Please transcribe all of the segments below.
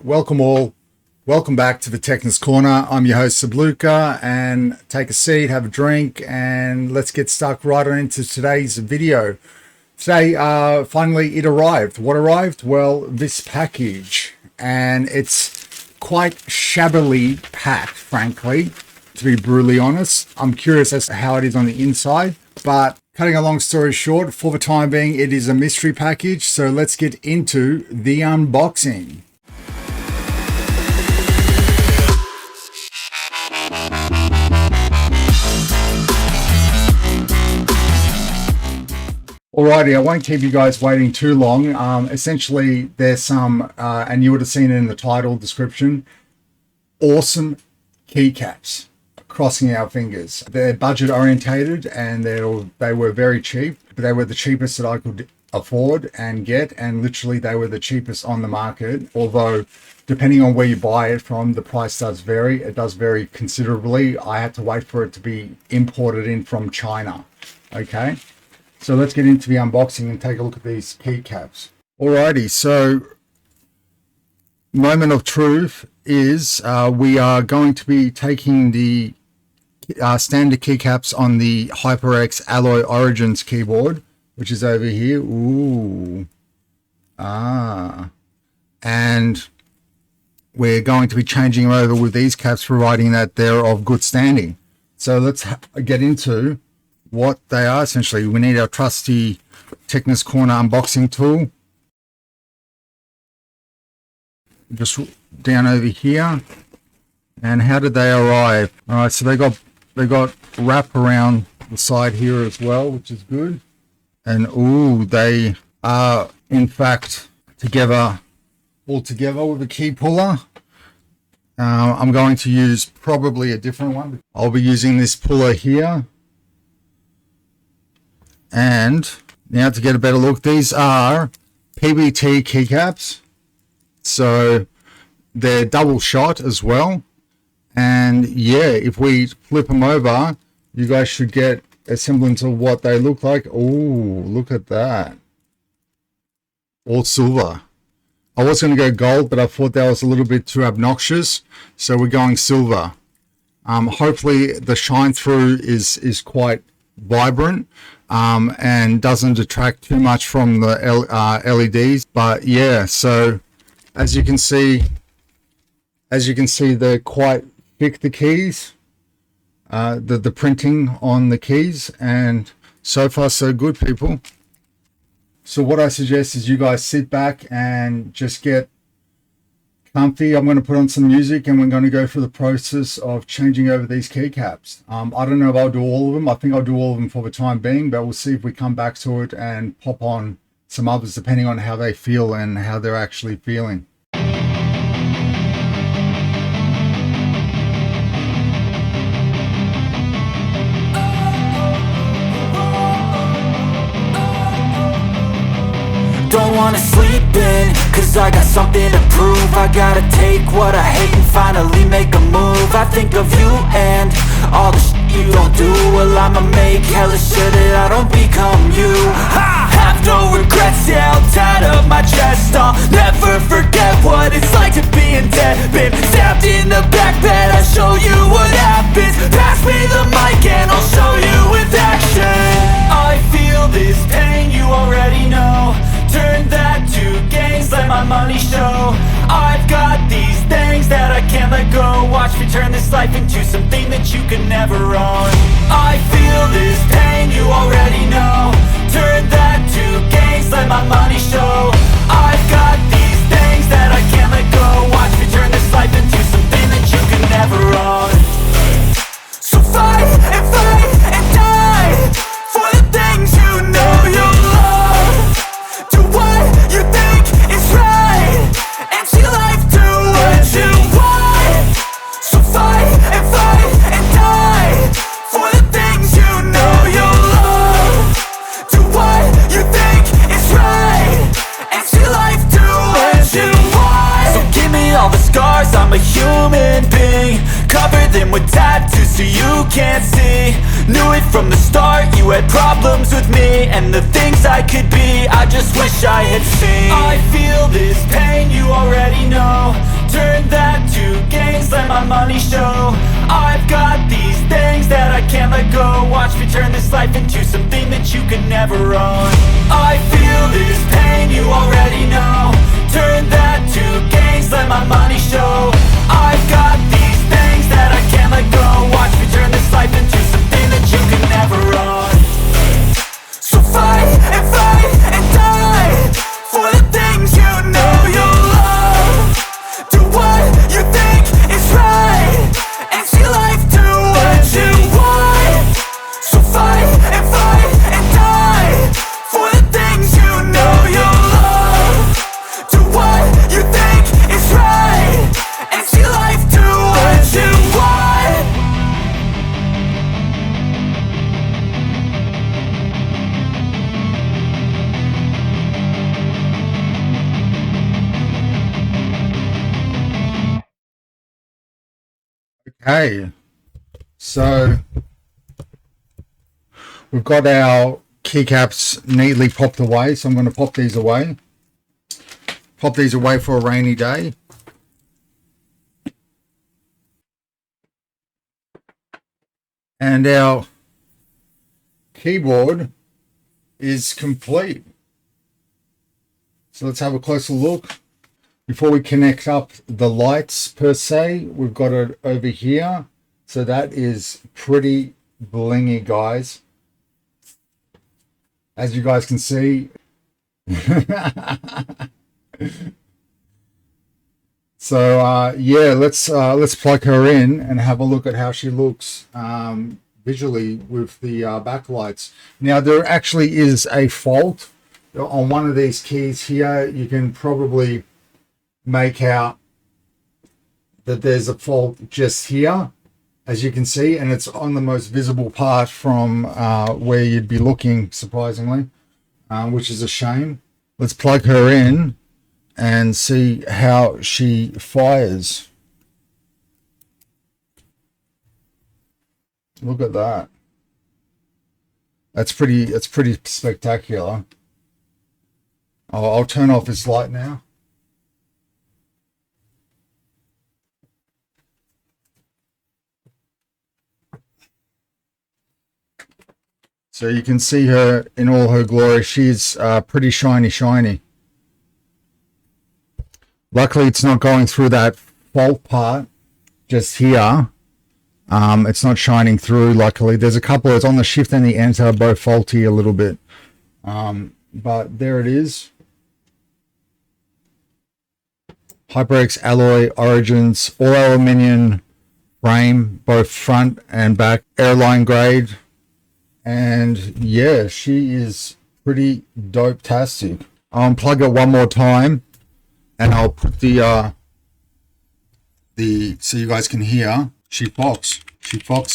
Welcome all. Welcome back to the TECHNESS Corner. I'm your host Sabluka, and take a seat, have a drink, and let's get stuck right on into today's video. Today, finally it arrived. What arrived? Well, this package, and it's quite shabbily packed, frankly, to be brutally honest. I'm curious as to how it is on the inside, but cutting a long story short, for the time being, it is a mystery package. So let's get into the unboxing. Alrighty, I won't keep you guys waiting too long. Essentially, there's some, and you would have seen it in the title description, awesome keycaps. Crossing our fingers. They're budget orientated and they were very cheap, but they were the cheapest that I could afford and get, and literally they were the cheapest on the market. Although, depending on where you buy it from, the price does vary. It does vary considerably. I had to wait for it to be imported in from China. Okay. So let's get into the unboxing and take a look at these keycaps. Alrighty, so moment of truth is we are going to be taking the standard keycaps on the HyperX Alloy Origins keyboard, which is over here. Ooh. And we're going to be changing them over with these caps, providing that they're of good standing. So let's get into what they are. Essentially, we need our trusty TECHNESS Corner unboxing tool. Just down over here. And how did they arrive? All right, so they got wrap around the side here as well, which is good. And ooh, they are in fact all together with a key puller. I'm going to use probably a different one. I'll be using this puller here. And now to get a better look, these are PBT keycaps. So they're double shot as well. And yeah, if we flip them over, you guys should get a semblance of what they look like. Oh, look at that. All silver. I was going to go gold, but I thought that was a little bit too obnoxious. So we're going silver. Hopefully the shine through is quite vibrant. And doesn't detract too much from the LEDs. But yeah, so as you can see, they're quite thick, the keys, the printing on the keys, and so far so good, people. So what I suggest is you guys sit back and just get comfy. I'm going to put on some music and we're going to go through the process of changing over these keycaps. I don't know if I'll do all of them. I think I'll do all of them for the time being, but we'll see if we come back to it and pop on some others depending on how they feel and how they're actually feeling. Don't wanna sleep in, cause I got something to prove. I gotta take what I hate and finally make a move. I think of you and all the shit you don't do. Well, I'ma make hella sure that I don't become you. I have no regrets, yeah, I'll tie up my chest. I'll never forget what it's like to be in debt. Been stabbed in the back bed, I'll show you what happens. Pass me the mic and I'll show you with action. I feel this pain, you already know. Turn that to gains, let my money show. I've got these things that I can't let go. Watch me turn this life into something that you could never own. I feel this pain, you already know. Turn that to gains, let my money show. I've got these things that I can't let go. Watch me turn this life into something that you could never own. So fight and die for the things you know you love. Do what you think is right, and see life do what you want. So fight and die for the things you know you love. Do what you think is right, and see life do what you want. So give me all the scars, I'm a human being. Cover them with tattoos so you can't see. Knew it from the start, you had problems with me and the things I could be, I just wish I had seen. I feel this pain, you already know. Turn that to gains, let my money show. I've got these things that I can't let go. Watch me turn this life into something that you could never own. I feel this pain, you already know. Turn that to gains, let my money show. I've got these things that I can't let go. Watch me turn this life into something that you could never own. So fight and die for the things you know you love. Do what you think is right and see life do what you want. So fight and die for the things you know you love. Do what you think is right and see life do what you want. Okay, so we've got our keycaps neatly popped away, so I'm going to pop these away. Pop these away for a rainy day. And our keyboard is complete. So let's have a closer look. Before we connect up the lights per se, we've got it over here. So that is pretty blingy, guys. As you guys can see. So yeah, let's plug her in and have a look at how she looks visually with the backlights. Now there actually is a fault on one of these keys here. You can probably make out that there's a fault just here, as you can see, and it's on the most visible part from where you'd be looking, surprisingly, which is a shame. Let's plug her in and see how she fires. Look at that. That's pretty spectacular. I'll turn off this light now. So you can see her in all her glory. She's pretty shiny. Luckily, it's not going through that fault part just here. It's not shining through, luckily. There's a couple, it's on the shift and the enter, are both faulty a little bit. But there it is. HyperX Alloy Origins, all aluminium frame, both front and back, airline grade. And yeah, she is pretty dope-tastic. I'll unplug it one more time and I'll put the so you guys can hear. She fox,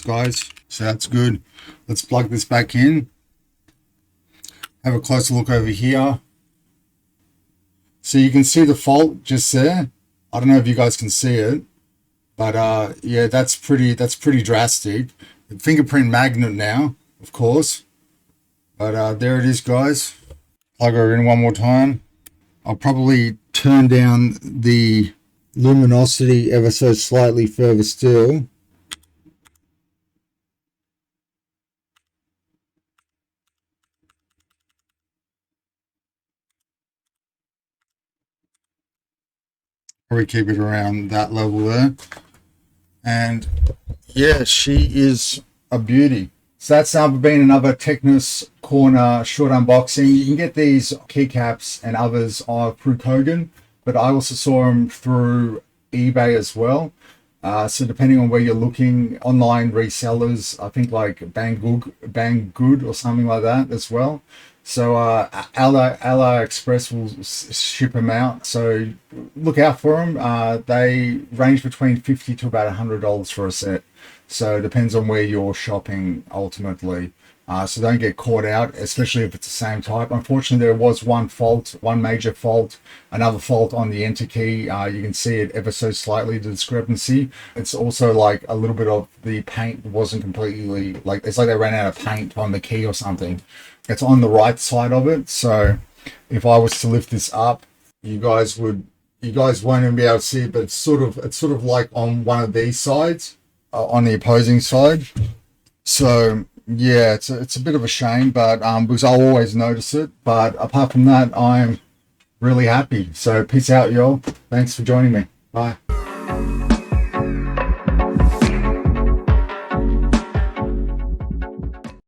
guys. So that's good. Let's plug this back in. Have a closer look over here. So you can see the fault just there. I don't know if you guys can see it, but yeah, that's pretty drastic. Fingerprint magnet now, of course, but there it is, guys. Plug her in one more time. I'll probably turn down the luminosity ever so slightly further still. Probably keep it around that level there. And yeah, she is a beauty. So that's been another TECHNESS Corner short unboxing. You can get these keycaps and others through Kogan, but I also saw them through eBay as well. So depending on where you're looking, online resellers, I think like Banggood or something like that as well. So AliExpress will ship them out. So look out for them. They range between $50 to about $100 for a set. So it depends on where you're shopping ultimately. So don't get caught out, especially if it's the same type. Unfortunately, there was one fault, one major fault, another fault on the enter key. You can see it ever so slightly, the discrepancy. It's also like a little bit of the paint wasn't completely, like, it's like they ran out of paint on the key or something. It's on the right side of it. So if I was to lift this up, you guys won't even be able to see it, but it's sort of like on one of these sides, on the opposing side. So yeah, it's a bit of a shame, but because I'll always notice it. But apart from that, I'm really happy. So peace out, y'all. Thanks for joining me. Bye.